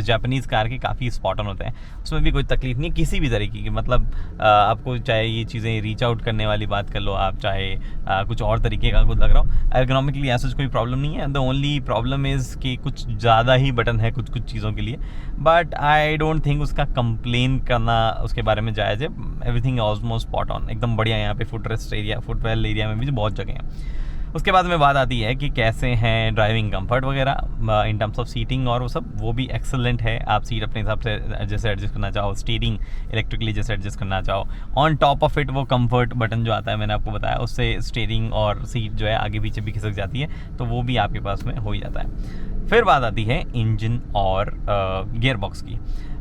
जापानीज़ कार के काफ़ी स्पॉट ऑन होते हैं, उसमें भी कोई तकलीफ नहीं है किसी भी तरीके की। मतलब आपको चाहे ये चीज़ें रीच आउट करने वाली बात कर लो आप, चाहे कुछ और तरीके का कुछ लग रहा हो, एर्गोनॉमिकली ऐसा कोई प्रॉब्लम नहीं है। द ओनली प्रॉब्लम इज़ कि कुछ ज़्यादा ही बटन है कुछ कुछ चीज़ों के लिए, बट आई डोंट थिंक उसका कंप्लेन करना उसके बारे में जायज़ है। एवरीथिंग ऑलमोस्ट स्पॉट ऑन, एकदम बढ़िया। यहाँ पे foot rest area, footwell area में भी बहुत जगह हैं। उसके बाद में बात आती है कि कैसे हैं ड्राइविंग कंफर्ट वगैरह इन टर्म्स ऑफ सीटिंग और वो सब, वो भी एक्सेलेंट है। आप सीट अपने हिसाब से जैसे एडजस्ट करना चाहो, स्टीयरिंग इलेक्ट्रिकली जैसे एडजस्ट करना चाहो, ऑन टॉप ऑफ इट वो कंफर्ट बटन जो आता है, मैंने आपको बताया, उससे स्टीयरिंग और सीट जो है आगे पीछे भी खिसक जाती है, तो वो भी आपके पास में हो ही जाता है। फिर बात आती है इंजन और गियर बॉक्स की।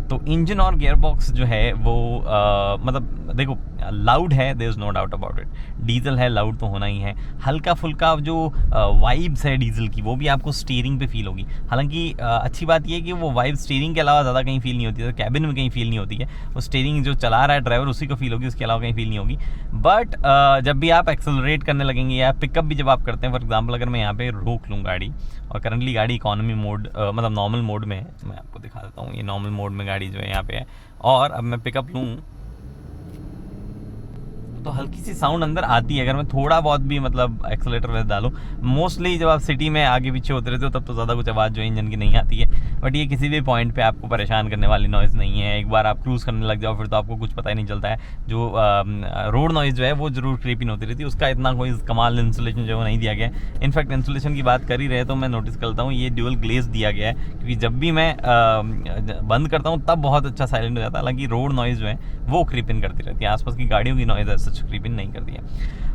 तो इंजन और गियर बॉक्स जो है वो मतलब देखो लाउड है, there is no doubt about it. Diesel है, लाउड तो होना ही है। हल्का फुल्का जो वाइब्स है डीजल की, वो भी आपको स्टीयरिंग पे फील होगी। हालांकि अच्छी बात ये है कि वो वाइब स्टीयरिंग के अलावा ज़्यादा कहीं फील नहीं होती है, तो कैबिन में कहीं फील नहीं होती है। वो स्टीयरिंग जो चला रहा है ड्राइवर उसी को फील होगी, उसके अलावा कहीं फील नहीं होगी। बट जब भी आप एक्सेलरेट करने लगेंगे या पिकअप भी जब आप करते हैं, फॉर एग्जाम्पल अगर मैं यहाँ पे रोक लूँ गाड़ी, और करंटली गाड़ी इकोनॉमी मोड मतलब नॉर्मल मोड में है, मैं आपको दिखा देता हूँ, ये नॉर्मल मोड में गाड़ी जो है यहाँ पे है, और अब मैं पिकअप लूँ तो हल्की सी साउंड अंदर आती है अगर मैं थोड़ा बहुत भी मतलब एक्सेलेटर वैसे डालूँ। मोस्टली जब आप सिटी में आगे पीछे होते रहते हो तब तो ज़्यादा कुछ आवाज़ जो इंजन की नहीं आती है, बट ये किसी भी पॉइंट पे आपको परेशान करने वाली नॉइज़ नहीं है। एक बार आप क्रूज़ करने लग जाओ फिर तो आपको कुछ पता ही नहीं चलता है। जो रोड नॉइज़ जो है वो जरूर क्रीपिंग होती रहती है, उसका इतना कोई कमाल इंसुलेशन जो है नहीं दिया गया है। इनफैक्ट इंसुलेशन की बात कर ही रहे तो मैं नोटिस करता हूँ ये ड्यूअल ग्लेज दिया गया है, क्योंकि जब भी मैं बंद करता हूँ तब बहुत अच्छा साइलेंट हो जाता है। हालांकि रोड नॉइज़ जो है वो क्रीपिंग करती रहती है, आसपास की गाड़ियों की नॉइज़ सच क्रीपिंग नहीं करती है।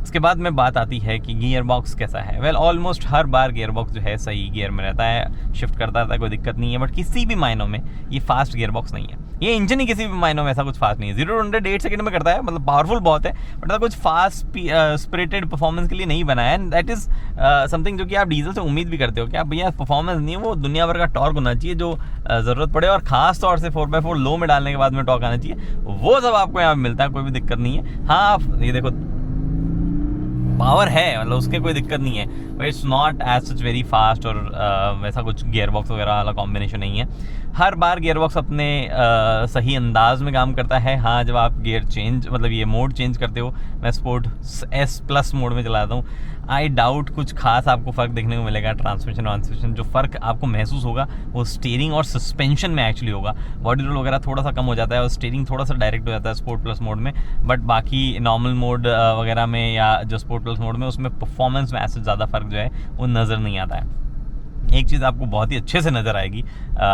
उसके बाद में बात आती है कि गियर बॉक्स कैसा है। वेल ऑलमोस्ट हर बार गियर बॉक्स जो है सही गियर में रहता है, शिफ्ट करता रहता है, कोई दिक्कत नहीं है। बट किसी भी मायनों में ये फास्ट गियर बॉक्स नहीं है, ये इंजन ही किसी भी मायनों में ऐसा कुछ फास्ट नहीं है। 0 to 100 8 सेकंड में करता है, मतलब पावरफुल बहुत है, बट कुछ फास्ट स्पिरिटेड परफॉर्मेंस के लिए नहीं बनाया है। दैट इज समथिंग जो कि आप डीजल से उम्मीद भी करते हो कि आप भैया परफॉर्मेंस नहीं है, वो दुनिया भर का टॉर्क होना चाहिए जो ज़रूरत पड़े, और खास तौर से 4x4 लो में डालने के बाद में टॉर्क आना चाहिए, वो सब आपको यहाँ मिलता है, कोई भी दिक्कत नहीं है। हाँ आप ये देखो पावर है, मतलब उसके कोई दिक्कत नहीं है, but it's not as such very fast, और वैसा कुछ गियर बॉक्स वगैरह वाला कॉम्बिनेशन नहीं है। हर बार गियर बॉक्स अपने सही अंदाज में काम करता है। हाँ जब आप गियर चेंज मतलब ये मोड चेंज करते हो, मैं स्पोर्ट S+ मोड में चलाता हूँ, आई डाउट कुछ खास आपको फ़र्क देखने को मिलेगा। ट्रांसमिशन जो फ़र्क आपको महसूस होगा वो स्टीयरिंग और सस्पेंशन में एक्चुअली होगा। बॉडी रोल वगैरह थोड़ा सा कम हो जाता है और स्टीयरिंग थोड़ा सा डायरेक्ट हो जाता है स्पोर्ट+ मोड में, बट बाकी नॉर्मल मोड वगैरह में या जो स्पोर्ट+ मोड में उसमें परफॉर्मेंस में ऐसे ज़्यादा फ़र्क जो है वो नज़र नहीं आता है। एक चीज़ आपको बहुत ही अच्छे से नज़र आएगी,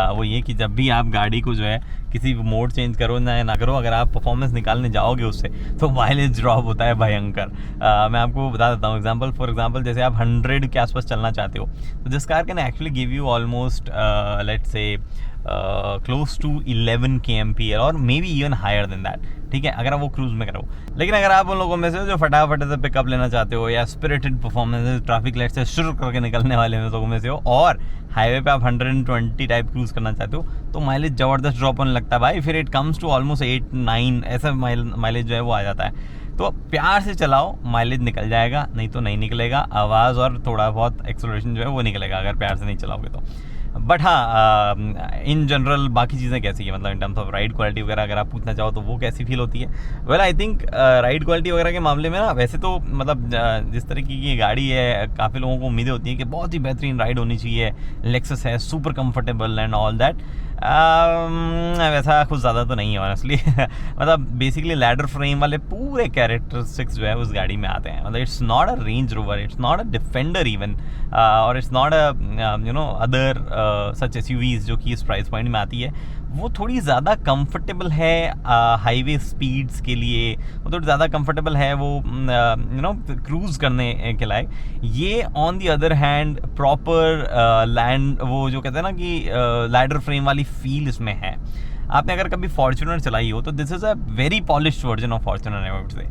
वो ये कि जब भी आप गाड़ी को जो है किसी मोड चेंज करो ना करो, अगर आप परफॉर्मेंस निकालने जाओगे उससे तो माइलेज ड्रॉप होता है भयंकर। मैं आपको बता देता हूँ फॉर एग्जांपल जैसे आप 100 के आसपास चलना चाहते हो तो this car can actually give you almost let's say close to 11 kmph और maybe even higher than that, ठीक है, अगर आप वो क्रूज में करो। लेकिन अगर आप उन लोगों में से जो फटाफट से पिकअप लेना चाहते हो या स्पिरिटेड परफॉर्मेंस ट्रैफिक लाइट से शुरू करके निकलने वाले लोगों में से हो और हाईवे पे आप 120 टाइप क्रूज करना चाहते हो तो माइलेज ज़बरदस्त ड्रॉप होने लगता है भाई। फिर इट कम्स टू ऑलमोस्ट 8-9 ऐसा माइलेज जो है वो आ जाता है। तो प्यार से चलाओ, माइलेज निकल जाएगा, नहीं तो नहीं निकलेगा। आवाज़ और थोड़ा बहुत एक्सेलरेशन जो है वो निकलेगा अगर प्यार से नहीं चलाओगे तो। बट हाँ इन जनरल बाकी चीज़ें कैसी है, मतलब इन टर्म्स ऑफ राइड क्वालिटी वगैरह अगर आप पूछना चाहो तो वो कैसी फील होती है। Well I think ride quality वगैरह के मामले में ना वैसे तो मतलब जिस तरीके की गाड़ी है काफ़ी लोगों को उम्मीदें होती है कि बहुत ही बेहतरीन राइड होनी चाहिए, लेक्सस है super comfortable and all that. वैसा कुछ ज़्यादा तो नहीं है ऑनेस्टली मतलब बेसिकली लैडर फ्रेम वाले पूरे कैरेक्टरिस्टिक्स जो है उस गाड़ी में आते हैं। मतलब it's not a Range Rover, it's not a Defender even, और it's not a you know other such SUVs जो कि इस प्राइस पॉइंट में आती है। वो थोड़ी ज़्यादा कंफर्टेबल है हाईवे स्पीड्स के लिए, वो थोड़ी ज़्यादा कंफर्टेबल है वो यू नो क्रूज़ करने के लायक। ये on the other hand proper land वो जो कहते हैं ना कि लैडर फ्रेम वाली फील इसमें है। आपने अगर कभी फॉर्च्यूनर चलाई हो तो this is a very polished version of Fortuner I would say.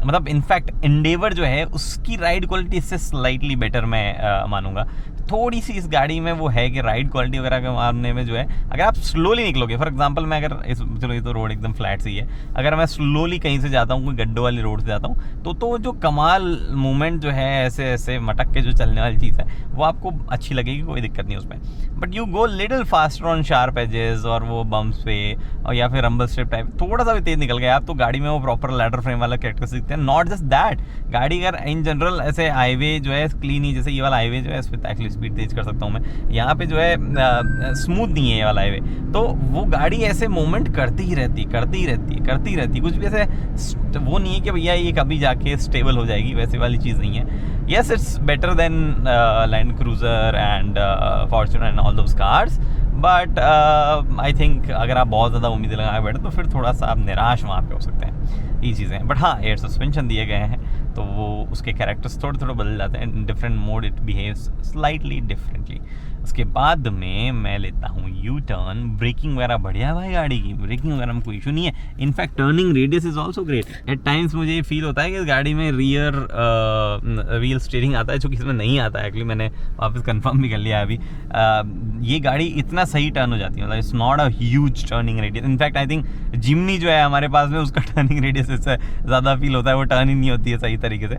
मतलब इनफैक्ट एंडेवर जो है उसकी राइड क्वालिटी इससे स्लाइटली बेटर मैं मानूंगा। थोड़ी सी इस गाड़ी में वो है कि राइड क्वालिटी वगैरह के मामले में जो है, अगर आप स्लोली निकलोगे, फॉर एग्जांपल मैं अगर चलो ये तो रोड एकदम फ्लैट सी है, अगर मैं स्लोली कहीं से जाता हूँ, कोई गड्ढों वाली रोड से जाता हूँ, तो जो कमाल मूवमेंट जो है ऐसे ऐसे मटक के जो चलने वाली चीज़ है वो आपको अच्छी लगेगी, कोई दिक्कत नहीं उसमें। But you go little faster on sharp edges और वो बम्प्स पे, और या फिर रंबल स्ट्रिप टाइप थोड़ा सा भी तेज निकल गया आप, तो गाड़ी में वो प्रॉपर लैडर फ्रेम वाला कैरेक्टर दिखते हैं। नॉट जस्ट दैट, गाड़ी अगर इन जनरल ऐसे हाईवे जो है क्लीन ही, जैसे ये वाला हाईवे जो है इस पर एक्चुअली स्पीड तेज कर सकता हूँ मैं, यहाँ पे जो है स्मूथ नहीं है ये वाला हाईवे, तो वो गाड़ी ऐसे मूवमेंट करती ही रहती, कुछ भी ऐसे वो नहीं है कि भैया ये कभी जाके स्टेबल हो जाएगी, वैसे वाली चीज़ नहीं है। Yes it's better than land cruiser and Fortuner and all those cars, but I think अगर आप बहुत ज़्यादा उम्मीदें लगा के बैठे तो फिर थोड़ा सा आप निराश वहाँ पे हो सकते हैं, ये चीज़ें हैं। बट हाँ, एयर सस्पेंशन दिए गए हैं तो वो उसके कैरेक्टर्स थोड़े बदल जाते हैं, in different mode it behaves slightly differently. उसके बाद में मैं लेता हूँ यू टर्न, ब्रेकिंग वगैरह बढ़िया है भाई गाड़ी की, ब्रेकिंग वगैरह में कोई इशू नहीं है। In fact turning radius is also great. At times मुझे ये फील होता है कि इस गाड़ी में रियर व्हील स्टीयरिंग आता है, जो कि इसमें नहीं आता है एक्चुअली, मैंने वापस कंफर्म भी कर लिया है अभी। ये गाड़ी इतना सही टर्न हो जाती है, मतलब it's not a huge turning radius. In fact I think Jimny जो है हमारे पास में, उसका टर्निंग रेडियस इससे ज़्यादा फील होता है, वो टर्न ही नहीं होती है सही तरीके से,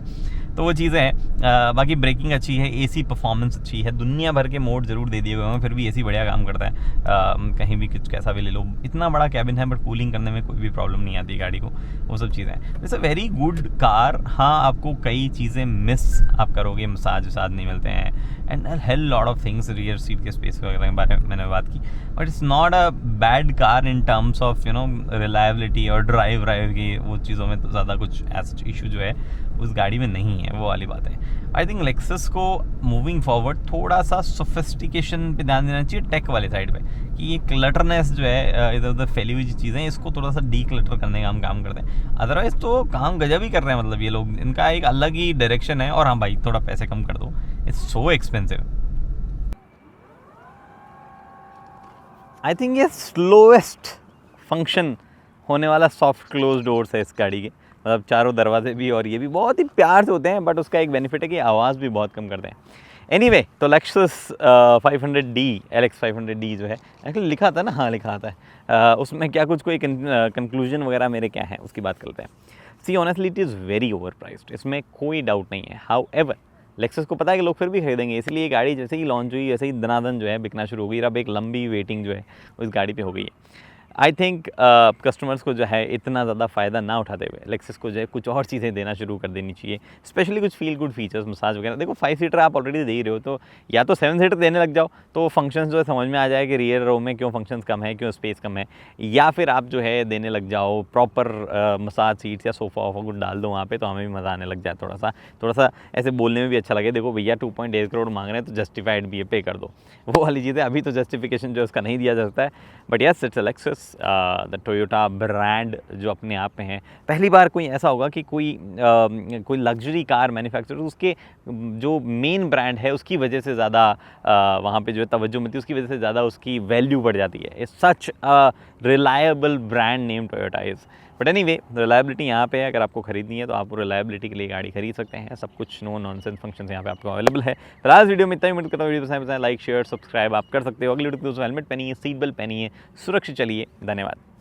तो वो चीज़ें हैं। बाकी ब्रेकिंग अच्छी है, एसी परफॉर्मेंस अच्छी है, दुनिया भर के मोड जरूर दे दिए हुए हैं, फिर भी एसी बढ़िया काम करता है। कहीं भी कुछ कैसा भी ले लो, इतना बड़ा कैबिन है बट कूलिंग करने में कोई भी प्रॉब्लम नहीं आती गाड़ी को, वो सब चीज़ें हैं। It's a very good car. हाँ, आपको कई चीज़ें मिस आप करोगे, मसाज वसाज नहीं मिलते हैं and hell lot of things, rear seat के स्पेस वगैरह के बारे में मैंने बात की, but it's not a bad car in terms of reliability और ड्राइव की वो चीज़ों में, तो ज़्यादा कुछ ऐसा इशू जो है उस गाड़ी में नहीं है, वो वाली बात है। आई थिंक लेक्सस को मूविंग फॉरवर्ड थोड़ा सा सोफिस्टिकेशन पे ध्यान देना चाहिए, टेक वाले साइड पे, कि ये क्लटरनेस जो है, इधर उधर फैली हुई चीज़ें, इसको थोड़ा सा डी क्लटर करने का हम काम करते हैं। अदरवाइज तो काम गजब ही कर रहे हैं, मतलब ये लोग, इनका एक अलग ही डायरेक्शन है। और हाँ भाई, थोड़ा पैसे कम कर दो, it's so expensive. I think ये स्लोएस्ट फंक्शन होने वाला सॉफ्ट क्लोज डोर्स है इस गाड़ी के, मतलब चारों दरवाजे भी और ये भी बहुत ही प्यार से होते हैं, बट उसका एक बेनिफिट है कि आवाज़ भी बहुत कम करते हैं। एनीवे, तो लेक्सस 500D LX 500D जो है, एक्चुअली लिखा था ना, हाँ लिखा आता है, उसमें क्या कुछ कोई कंक्लूजन वगैरह मेरे क्या है उसकी बात करते हैं। See honestly it is very over priced, इसमें कोई डाउट नहीं है। हाउ एवर लेक्सस को पता है कि लोग फिर भी खरीदेंगे, इसलिए ये गाड़ी जैसे ही लॉन्च हुई वैसे ही दनादन जो है बिकना शुरू हो गई। अब एक लंबी वेटिंग जो है उस गाड़ी पे हो गई है। आई थिंक कस्टमर्स को जो है इतना ज़्यादा फ़ायदा ना उठाते हुए लेक्सस को जो है कुछ और चीज़ें देना शुरू कर देनी चाहिए, स्पेशली कुछ फील गुड फीचर्स, मसाज वगैरह। देखो 5 सीटर आप ऑलरेडी दे ही रहे हो, तो या तो 7 सीटर देने लग जाओ, तो फंक्शंस जो है समझ में आ जाए कि रियर रो में क्यों फंक्शंस कम है, क्यों स्पेस कम है, या फिर आप जो है देने लग जाओ प्रॉपर मसाज सीट्स या सोफ़ा वोफ़ा कुछ डाल दो वहाँ पे, तो हमें भी मज़ा आने लग जाए, थोड़ा सा ऐसे बोलने में भी अच्छा लगे, देखो भैया 2.8 करोड़ मांग रहे हैं तो जस्टिफाइड भी है, पे कर दो, वो वाली चीज़ें। अभी तो जस्टिफिकेशन जो उसका नहीं दिया जा सकता है, but yes it's Lexus the Toyota brand जो अपने आप में है। पहली बार कोई ऐसा होगा कि कोई लग्जरी कार मैन्युफैक्चरर उसके जो मेन ब्रांड है उसकी वजह से ज़्यादा वहाँ पे जो है तवज्जो मिलती है, उसकी वजह से ज़्यादा उसकी वैल्यू बढ़ जाती है। It's such a reliable brand name Toyota is. But anyway, reliability यहाँ पे है, अगर आपको खरीदनी है तो आप रिलायबिलिटी के लिए गाड़ी खरीद सकते हैं। सब कुछ नो नॉनसेंस फंक्शन यहाँ पे आपको अवेलेबल है। फिलहाल वीडियो में इतना ही, उम्मीद करता हूँ वीडियो पसंद आए, लाइक शेयर सब्सक्राइब आप कर सकते हो। अगली वीडियो में हेलमेट पहनिए, सीट बेल्ट पहनिए, सुरक्षित चलिए। धन्यवाद।